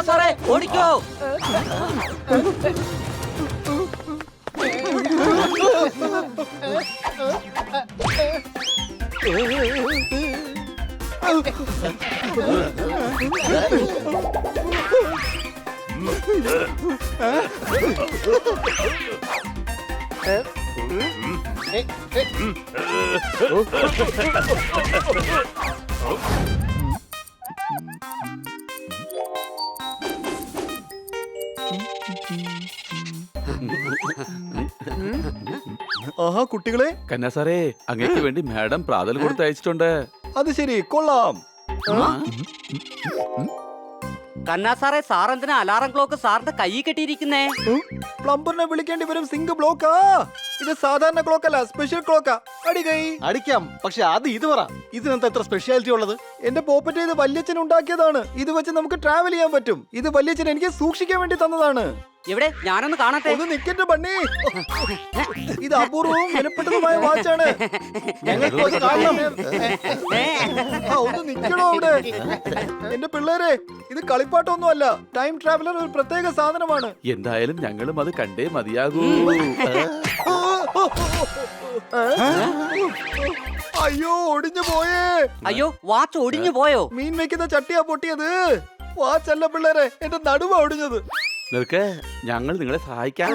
സാറേ ഓടിക്കോ. ആഹാ കുട്ടികളെ, കന്നാ സാറേ, അങ്ങേക്ക് വേണ്ടി മാഡം പ്രാതൽ കൊടുത്ത് അയച്ചിട്ടുണ്ട്. അത് ശരി, കൊള്ളാം. കന്നാ സാറേ, സാർ എന്തിനാ അലാറം ക്ലോക്ക് സാറിന്റെ കൈ കെട്ടിയിരിക്കുന്നേ? പ്ലംബറിനെ വിളിക്കേണ്ടി വരും. സിങ്ക് ബ്ലോക്കാ. ഇത് സാധാരണ ക്ലോക്ക് അല്ല, സ്പെഷ്യൽ ക്ലോക്കാ. അടി കൈ അടിക്കാം, പക്ഷെ അത് ഇത് പറ, ഇതിനെന്താ എത്ര സ്പെഷ്യാലിറ്റി ഉള്ളത്? എന്റെ പോപ്പറ്റ് ഇത് വല്യച്ഛൻ ഉണ്ടാക്കിയതാണ്. ഇത് വെച്ച് നമുക്ക് ട്രാവൽ ചെയ്യാൻ പറ്റും. ഇത് വല്യച്ഛൻ എനിക്ക് സൂക്ഷിക്കാൻ വേണ്ടി തന്നതാണ്. എവിടെ? ഞാനൊന്ന് കാണട്ടെ. ഒന്ന് നിക്കട്ടെ ബണ്ണി. ഇത് അപൂർവവും വിലപ്പെട്ടതുമായ വാച്ചാണ്. ഞങ്ങൾക്ക് അത് കാണണം. ഒന്ന് നിക്കണോ അവിടെ? എന്റെ പിള്ളേരെ, ഇത് കളിപ്പാട്ടൊന്നും അല്ല. ടൈം ട്രാവലർ ഒരു പ്രത്യേക സാധനമാണ്. എന്തായാലും ഞങ്ങളും അത് കണ്ടേ മതിയാകൂ. അയ്യോ, ഒടിഞ്ഞു പോയേ. അയ്യോ, വാച്ച് ഒടിഞ്ഞു പോയോ? മീൻ വെക്കുന്ന ചട്ടിയാ പൊട്ടിയത്. വാച്ചല്ല പിള്ളേരെ, എന്റെ നടുവാ ഒടിഞ്ഞത്. നിൽക്ക്, ഞങ്ങൾ നിങ്ങളെ സഹായിക്കാം.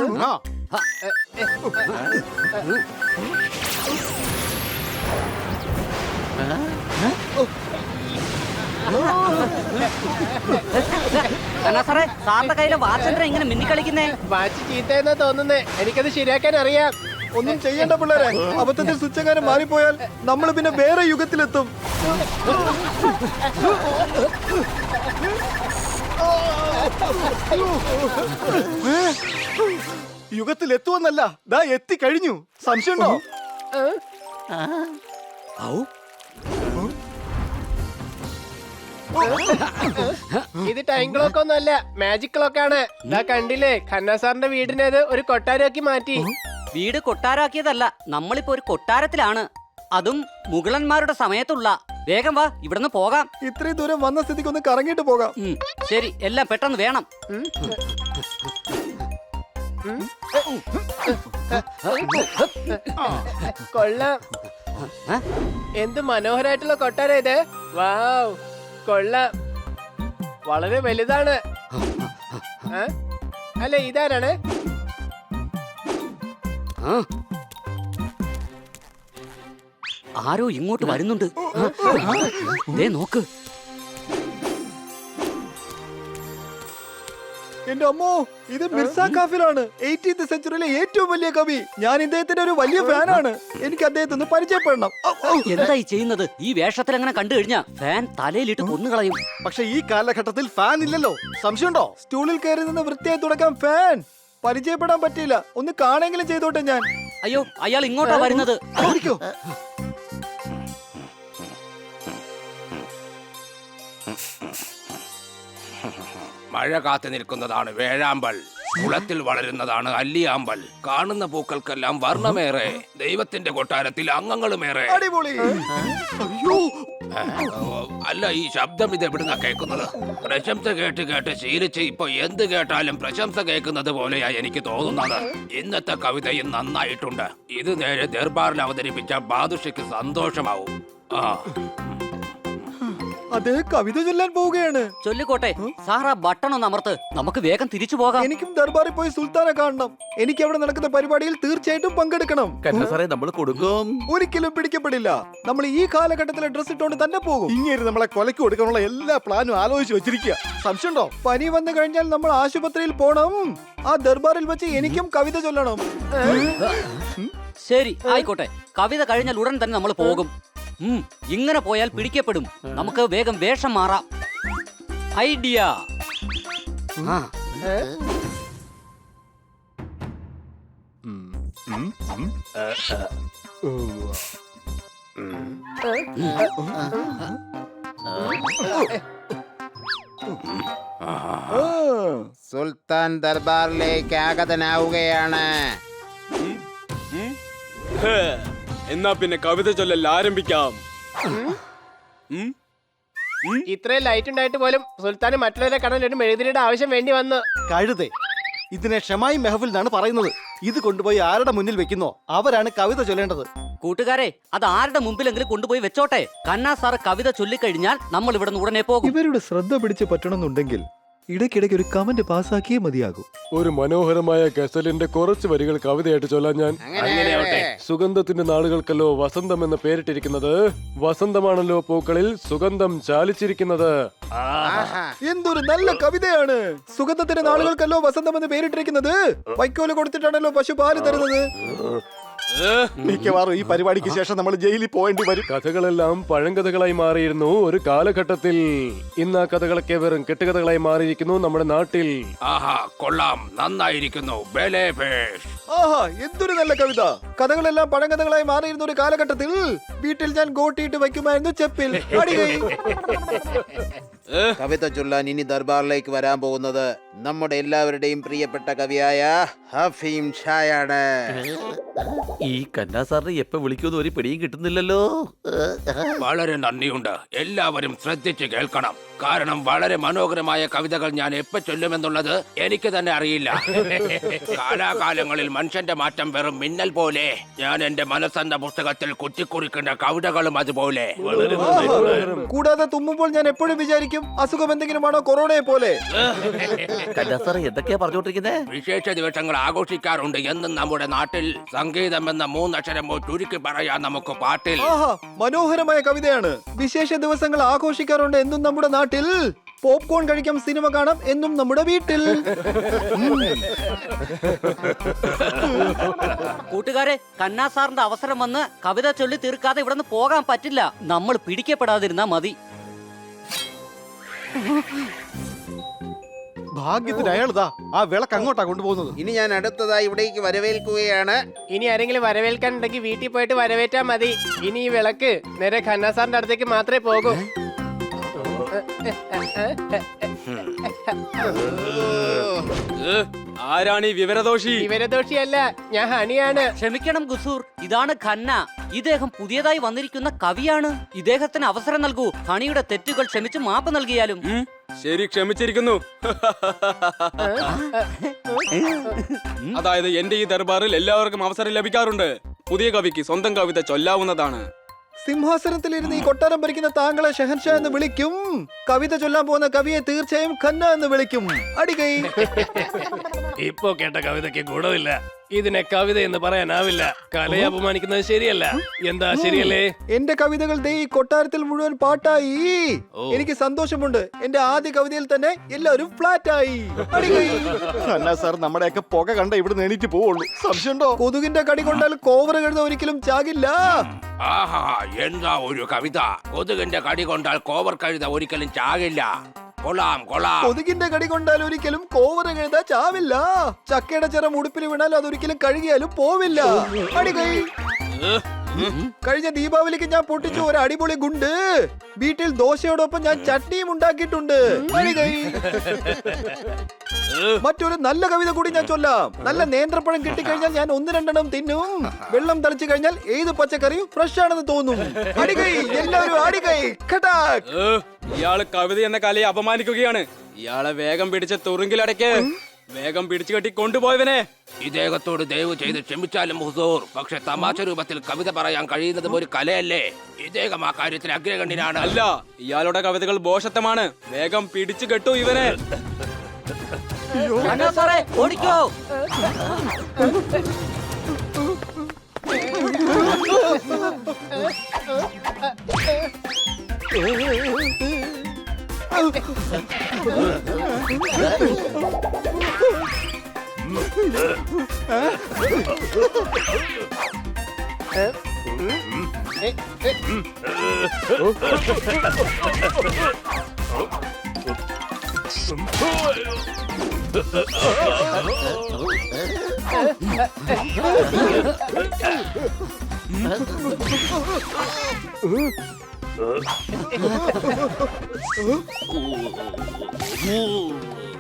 കന്നാ സാറേ, സാറിന്റെ കയ്യിലെ വാച്ച് എന്തിനാ ഇങ്ങനെ മിന്നിക്കളിക്കുന്നേ? വാച്ച് ചീത്തയെന്നാ തോന്നുന്നേ. എനിക്കത് ശരിയാക്കാൻ അറിയാം. ഒന്നും ചെയ്യണ്ട പിള്ളേരെ. അബദ്ധത്തിൽ സ്വിച്ച് എങ്ങാനും മാറിപ്പോയാൽ നമ്മൾ പിന്നെ വേറെ യുഗത്തിലെത്തും. യുഗത്തിൽ എത്തുമെന്നല്ല, ദാ എത്തിക്കഴിഞ്ഞു. സംശയമുണ്ടോ? ഇത് ടൈം ക്ലോക്ക് ഒന്നും അല്ല, മാജിക് ക്ലോക്ക് ആണ്. ഇതാ കണ്ടില്ലേ, ഖന്ന സാറിന്റെ വീടിനത് ഒരു കൊട്ടാരമാക്കി മാറ്റി. വീട് കൊട്ടാരാക്കിയതല്ല, നമ്മളിപ്പോ ഒരു കൊട്ടാരത്തിലാണ്. അതും മുഗളന്മാരുടെ സമയത്തുള്ള. വേഗം വാ, ഇവിടുന്ന് പോകാം. ഇത്രയും ദൂരം വന്ന സ്ഥിതിക്ക് ഒന്ന് കറങ്ങിയിട്ട് പോകാം. ശരി, എല്ലാം പെട്ടെന്ന് വേണം. കൊള്ളാം. എന്ത് മനോഹരായിട്ടുള്ള കൊട്ടാരം ഇത്. വാവ്, കൊള്ളാം. വളരെ വലുതാണ്. അല്ല, ഇതാരാണ്? ആരോ ഇങ്ങോട്ട് വരുന്നുണ്ട്. ദേ നോക്ക്. എന്റെ അമ്മോ, ഇത് മിർസ കാഫിലാണ്. 18th സെഞ്ചുറിയിലെ ഏറ്റവും വലിയ കവി. ഞാൻ ഇദ്ദേഹത്തിന്റെ ഒരു വലിയ ഫാനാണ്. എനിക്ക് അദ്ദേഹത്തെ ഒന്ന് പരിചയപ്പെടണം. എന്തായി ചെയ്യുന്നത്? ഈ വേഷത്തിൽ അങ്ങനെ കണ്ടു കഴിഞ്ഞാ ഫാൻ തലയിലിട്ട് കൊന്നുകളയും. പക്ഷെ ഈ കാലഘട്ടത്തിൽ ഫാൻ ഇല്ലല്ലോ. സംശയമുണ്ടോ? സ്റ്റൂളിൽ കയറി നിന്ന് വൃത്തിയായി തുടക്കാൻ ഫാൻ. പരിചയപ്പെടാൻ പറ്റില്ല. ഒന്ന് കാണെങ്കിലും ചെയ്തോട്ടെ ഞാൻ. അയ്യോ, അയാൾ ഇങ്ങോട്ടാ വരുന്നത്. ഓടിക്കോ. മഴ കാത്തു നിൽക്കുന്നതാണ് വേഴാമ്പൽ, കുളത്തിൽ വളരുന്നതാണ് അല്ലിയാമ്പൽ. കാണുന്ന പൂക്കൾക്കെല്ലാം വർണ്ണമേറെ, ദൈവത്തിന്റെ കൊട്ടാരത്തിൽ അംഗങ്ങളുമേറെ. അടിപൊളി. അയ്യോ, അല്ല, ഈ ശബ്ദം ഇത് എവിടുന്നാ കേൾക്കുന്നത്? പ്രശംസ കേട്ട് കേട്ട് ശീലിച്ച് ഇപ്പൊ എന്ത് കേട്ടാലും പ്രശംസ കേൾക്കുന്നത് പോലെയാ എനിക്ക് തോന്നുന്നത്. ഇന്നത്തെ കവിതയും നന്നായിട്ടുണ്ട്. ഇത് നേരെ ദർബാറിൽ അവതരിപ്പിച്ച ബാദുഷയ്ക്ക് സന്തോഷമാവും. അതേ, കവിത ചൊല്ലാൻ പോവുകയാണ്. ചൊല്ലിക്കോട്ടെ. സാർ ആ ബട്ടൺ ഒന്ന് അമർത്ത്, നമുക്ക് വേഗം തിരിച്ചു പോകാം. എനിക്കും ദർബാറിൽ പോയി സുൽത്താനെ കാണണം. എനിക്ക് അവിടെ നടക്കുന്ന പരിപാടിയിൽ തീർച്ചയായിട്ടും പങ്കെടുക്കണം. കന്നാ സാറേ, നമ്മൾ കൊടുക്കും. ഒരിക്കലും പിടിക്കപ്പെടില്ല. നമ്മൾ ഈ കാലഘട്ടത്തിലെ ഡ്രസ് ഇട്ടുകൊണ്ട് തന്നെ പോകും. ഇങ്ങനെ നമ്മളെ കൊലക്ക് കൊടുക്കാനുള്ള എല്ലാ പ്ലാനും ആലോചിച്ച് വെച്ചിരിക്കുക. സംശയമുണ്ടോ? പനി വന്നു കഴിഞ്ഞാൽ നമ്മൾ ആശുപത്രിയിൽ പോണം. ആ ദർബാറിൽ വെച്ച് എനിക്കും കവിത ചൊല്ലണം. ശരി, ആയിക്കോട്ടെ. കവിത കഴിഞ്ഞാൽ ഉടൻ തന്നെ നമ്മൾ പോകും. ഇങ്ങനെ പോയാൽ പിടിക്കപ്പെടും. നമുക്ക് വേഗം വേഷം മാറാം. ഐഡിയ. സുൽത്താൻ ദർബാറിലേക്ക് ആഗതനാവുകയാണ്. എന്നാ പിന്നെ കവിത ചൊല്ലൽ ആരംഭിക്കാം. ഇത്രയും ലൈറ്റ് ഉണ്ടായിട്ട് പോലും സുൽത്താന് മറ്റുള്ളവരെ കാണാൻ ഒരു മെഴുതിരിയുടെ ആവശ്യം വേണ്ടി വന്നു. കഴുതേ, ഇതിനെ ഷമായി മെഹഫിൽ എന്നാണ് പറയുന്നത്. ഇത് കൊണ്ടുപോയി ആരുടെ മുന്നിൽ വെക്കുന്നോ അവരാണ് കവിത ചൊല്ലേണ്ടത്. കൂട്ടുകാരെ, അത് ആരുടെ മുമ്പിലെങ്കിലും കൊണ്ടുപോയി വെച്ചോട്ടെ. കന്നാ സാറ് കവിത ചൊല്ലിക്കഴിഞ്ഞാൽ നമ്മൾ ഇവിടെ നിന്ന് ഉടനെ പോകും. ഇവരുടെ ശ്രദ്ധ പിടിച്ച് പറ്റണമെന്നുണ്ടെങ്കിൽ ഇടയ്ക്കിടയ്ക്ക് ഒരു കമന്റ് പാസ്സാക്കിയേ മതിയാകൂ. ഒരു മനോഹരമായ ഗസലിന്റെ കുറച്ച് വരികൾ കവിതയായിട്ട് ചൊല്ലാൻ ഞാൻ. അങ്ങനെയാവട്ടെ. സുഗന്ധത്തിന്റെ നാളുകൾക്കല്ലോ വസന്തം എന്ന പേരിട്ടിരിക്കുന്നത്. വസന്തമാണല്ലോ പൂക്കളിൽ സുഗന്ധം ചാലിച്ചിരിക്കുന്നത്. ആഹാ. എന്തൊരു നല്ല കവിതയാണ്. സുഗന്ധത്തിന്റെ നാളുകൾക്കല്ലോ വസന്തം എന്ന് പേരിട്ടിരിക്കുന്നത്. വൈക്കോല് കൊടുത്തിട്ടാണല്ലോ പശു പാല് തരുന്നത്. മിക്കവാറും ഈ പരിപാടിക്ക് ശേഷം നമ്മൾ ജയിലിൽ പോകേണ്ടി വരും. കഥകളെല്ലാം പഴങ്കഥകളായി മാറിയിരുന്നു ഒരു കാലഘട്ടത്തിൽ. ഇന്ന് ആ കഥകളൊക്കെ വെറും കെട്ടുകഥകളായി മാറിയിരിക്കുന്നു നമ്മുടെ നാട്ടിൽ. ആഹാ, കൊള്ളാം, നന്നായിരിക്കുന്നു. ബലേ ഭേഷ്. ആഹാ, എന്തൊരു നല്ല കവിത. കഥകളെല്ലാം പഴങ്കഥകളായി മാറിയിരുന്ന ഒരു കാലഘട്ടത്തിൽ വീട്ടിൽ ഞാൻ ഗോട്ടിയിട്ട് വയ്ക്കുമായിരുന്നു ചെപ്പിൽ. അടികൈ. കവിത ചൊല്ലാൻ ഇനി ദർബാറിലേക്ക് വരാൻ പോകുന്നത് നമ്മുടെ എല്ലാവരുടെയും പ്രിയപ്പെട്ട കവിയായ ഹഫീം ഷായാണ്. ഈ കന്നാ സാറിന് എപ്പോ വിളിക്കുമെന്ന് ഒരു പിടിയും കിട്ടുന്നില്ലല്ലോ. വളരെ നന്ദിയുണ്ട്. എല്ലാവരും ശ്രദ്ധിച്ച് കേൾക്കണം. കാരണം വളരെ മനോഹരമായ കവിതകൾ ഞാൻ എപ്പോ ചൊല്ലുമെന്നുള്ളത് എനിക്ക് തന്നെ അറിയില്ല. കാലാകാലങ്ങളിൽ മനുഷ്യന്റെ മാറ്റം വെറും മിന്നൽ പോലെ. ഞാൻ എന്റെ മനസ്സെന്ന പുസ്തകത്തിൽ കുത്തിക്കുറിക്കുന്ന കവിതകളും അതുപോലെ. കൂടാതെ തുമ്മുമ്പോൾ ഞാൻ എപ്പോഴും വിചാരിക്കും അസുഖം എന്തെങ്കിലുമാണോ കൊറോണയെ പോലെ. കന്നാ സാറ് എന്തൊക്കെയാ പറഞ്ഞോണ്ടിരിക്കുന്നേ? വിശേഷ ദിവസങ്ങൾ ആഘോഷിക്കാറുണ്ട് എന്നും നമ്മുടെ നാട്ടിൽ. സംഗീതം എന്ന മൂന്നക്ഷരം ചുരുക്കി പറയാൻ നമുക്ക് പാട്ടിൽ. ആഹാ, മനോഹരമായ കവിതയാണ്. വിശേഷ ദിവസങ്ങൾ ആഘോഷിക്കാറുണ്ട് എന്നും നമ്മുടെ നാട്ടിൽ. പോപ്കോൺ കഴിക്കാം, സിനിമ കാണാം എന്നും നമ്മുടെ വീട്ടിൽ. കൂട്ടുകാരെ, കന്നാ സാറിന്റെ അവസരം വന്ന് കവിത ചൊല്ലി തീർക്കാതെ ഇവിടെ നിന്ന് പോകാൻ പറ്റില്ല. നമ്മൾ പിടിക്കപ്പെടാതിരുന്നാ മതി. ഭാഗ്യത്തിന് അയാളിതാ ആ വിളക്ക് അങ്ങോട്ടാ കൊണ്ടുപോകുന്നത്. ഇനി ഞാൻ അടുത്തതായി ഇവിടേക്ക് വരവേൽക്കുകയാണ്. ഇനി ആരെങ്കിലും വരവേൽക്കാനുണ്ടെങ്കിൽ വീട്ടിൽ പോയിട്ട് വരവേറ്റാ മതി. ഇനി ഈ വിളക്ക് നേരെ ഖന്നാ സാറിന്റെ അടുത്തേക്ക് മാത്രമേ പോകൂ. ആരാണ് ഈ വിവരദോഷി? വിവരദോഷിയല്ല, ഞാൻ ഹണിയാണ്. ക്ഷമിക്കണം ഗുസൂർ, ഇതാണ് ഖന്ന. ഇദ്ദേഹം പുതിയതായി വന്നിരിക്കുന്ന കവിയാണ്. ഇദ്ദേഹത്തിന് അവസരം നൽകൂ. ഹണിയുടെ തെറ്റുകൾ ക്ഷമിച്ച് മാപ്പ് നൽകിയാലും. ശരി, ക്ഷമിച്ചിരിക്കുന്നു. അതായത് എന്റെ ഈ ദർബാറിൽ എല്ലാവർക്കും അവസരം ലഭിക്കാറുണ്ട്. പുതിയ കവിക്ക് സ്വന്തം കവിത ചൊല്ലാവുന്നതാണ്. സിംഹാസനത്തിലിരുന്ന് ഈ കൊട്ടാരം ഭരിക്കുന്ന താങ്കളെ ഷെഹൻഷാ എന്ന് വിളിക്കും. കവിത ചൊല്ലാൻ പോകുന്ന കവിയെ തീർച്ചയായും ഖന്ന എന്ന് വിളിക്കും. അടികൈ. ഇപ്പോ കേട്ട കവിതയ്ക്ക് ഗുണമില്ല. ഇതിനെ കവിത എന്ന് പറയാനാവില്ല. കലയെ അപമാനിക്കുന്നത് ശരിയല്ല. എന്താ, ശരിയല്ലേ? എന്റെ കവിതകൾ ദേ ഈ കൊട്ടാരത്തിൽ മുഴുവൻ പാട്ടായി. എനിക്ക് സന്തോഷമുണ്ട്. എന്റെ ആദ്യ കവിതയിൽ തന്നെ എല്ലാവരും ഫ്ലാറ്റ് ആയി. അടികൈ. ഖന്നാ സാർ നമ്മുടെയൊക്കെ പുക കണ്ട ഇവിടെ എണീറ്റ് പോവുള്ളൂ. സംശയമുണ്ടോ? കൊതുകിന്റെ കടി കൊണ്ടാൽ കോവറ കഴുത ഒരിക്കലും ചാകില്ല. ആഹാ, എന്താ ഒരു കവിത. കൊതുകിന്റെ കടി കൊണ്ടാൽ കോവർ കഴുത ഒരിക്കലും ചാകില്ല. കൊള്ളാം, കൊള്ളാം. കൊതുകിന്റെ കടി കൊണ്ടാൽ ഒരിക്കലും കോവറ കഴുത ചാവില്ല. ചക്കയുടെ ചെറം ഉടുപ്പിൽ വീണാൽ അതൊരിക്കലും കഴുകിയാലും പോവില്ല. അടികൈ. കഴിഞ്ഞ ദീപാവലിക്ക് ഞാൻ പൊട്ടിച്ചു ഒരു അടിപൊളി ഗുണ്ട്. വീട്ടിൽ ദോശയോടൊപ്പം ഞാൻ ചട്നിയും ഉണ്ടാക്കിയിട്ടുണ്ട്. അടികൈ. മറ്റൊരു നല്ല കവിത കൂടി ഞാൻ ചൊല്ലാം. നല്ല നേന്ത്രപ്പഴം കിട്ടിക്കഴിഞ്ഞാൽ ഞാൻ 1-2 തിന്നും. വെള്ളം തളിച്ചു കഴിഞ്ഞാൽ ഏത് പച്ചക്കറിയും ഫ്രഷ് ആണെന്ന് തോന്നും. അടികൈ. എല്ലാവരും അടികൈ. ഖടാക്. ഇയാള് കവിത എന്ന കലയെ അപമാനിക്കുകയാണ്. ഇയാളെ വേഗം പിടിച്ച് തുറുങ്കിലടയ്ക്ക്. വേഗം പിടിച്ചു കെട്ടി കൊണ്ടുപോയവനെ. ഇദ്ദേഹത്തോട് ദയവ് ചെയ്ത് ക്ഷമിച്ചാലും ഹുസൂർ. പക്ഷെ തമാശ രൂപത്തിൽ കവിത പറയാൻ കഴിയുന്നതും ഒരു കലയല്ലേ. ഇദ്ദേഹം ആ കാര്യത്തിൽ അഗ്രഗണ്യനാണ്. അല്ല, ഇയാളുടെ കവിതകൾ ഭോഷത്വമാണ്. വേഗം പിടിച്ചു കെട്ടു ഇവനെ. കന്നാ സാറേ, ഓടിക്കോ.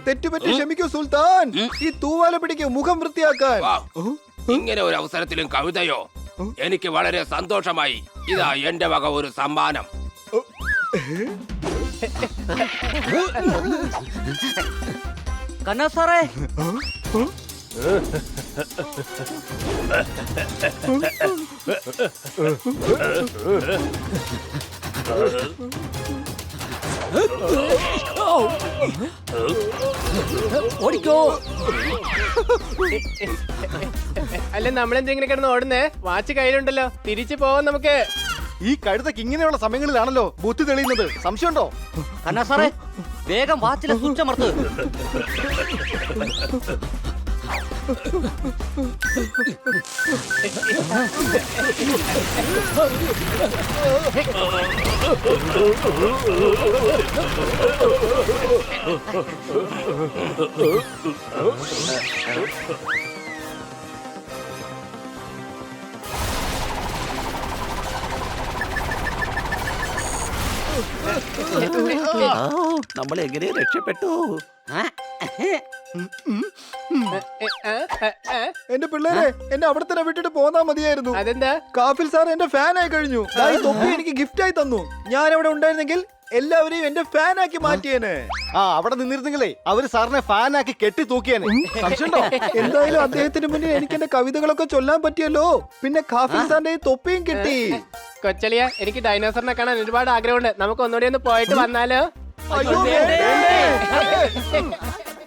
തെറ്റുപറ്റി ക്ഷമിക്കൂ സുൽത്താൻ. ഈ തൂവാല പിടിക്ക് മുഖം വൃത്തിയാക്കാൻ. ഇങ്ങനെ ഒരു അവസരത്തിലും കവിതയോ? എനിക്ക് വളരെ സന്തോഷമായി. ഇതാ എന്റെ വക ഒരു സമ്മാനം. കന്നാ സാറേ, ഓടിക്കോ. അല്ല നമ്മളെന്തെങ്കിലും കിടന്ന് ഓടുന്നേ? വാച്ച് കയ്യിലുണ്ടല്ലോ, തിരിച്ചു പോവാം നമുക്ക്. ഈ കഴുതക്ക് ഇങ്ങനെയുള്ള സമയങ്ങളിലാണല്ലോ ബുദ്ധി തെളിയുന്നത്. സംശയമുണ്ടോ? കന്നാ സാറേ, വേഗം വാച്ചിലെ സ്വിച്ച് അമർത്ത്. നമ്മൾ എങ്ങനെ രക്ഷപ്പെട്ടു? എന്റെ പിള്ളേരെ, എന്നെ അവിടെ തന്നെ വിട്ടിട്ട് പോന്നാ മതിയായിരുന്നു. അതെന്താ? കാഫിൽ സാർ എന്റെ ഫാൻ ആയി കഴിഞ്ഞു. ദാ ഈ തൊപ്പി എനിക്ക് ഗിഫ്റ്റ് ആയി തന്നു. ഞാൻ അവിടെ ഉണ്ടായിരുന്നെങ്കിൽ എല്ലാവരെയും എന്റെ ഫാൻ ആക്കി മാറ്റിയേനെ. അവിടെ നിന്നിരുന്നെങ്കിലേ അവര് സാറിനെ ഫാനാക്കി കെട്ടി തൂക്കിയാനെ. സംശയമുണ്ടോ? എന്തായാലും അദ്ദേഹത്തിന് മുന്നിൽ എനിക്ക് എന്റെ കവിതകളൊക്കെ ചൊല്ലാൻ പറ്റിയല്ലോ. പിന്നെ കാഫിൽ സാറിന്റെ ഈ തൊപ്പിയും കിട്ടി. കൊച്ചളിയ, എനിക്ക് ഡൈനോസറിനെ കാണാൻ ഒരുപാട് ആഗ്രഹമുണ്ട്. നമുക്ക് ഒന്നുകൂടി ഒന്ന് പോയിട്ട് വന്നാലോ? അയ്യോ, വേണ്ടേ.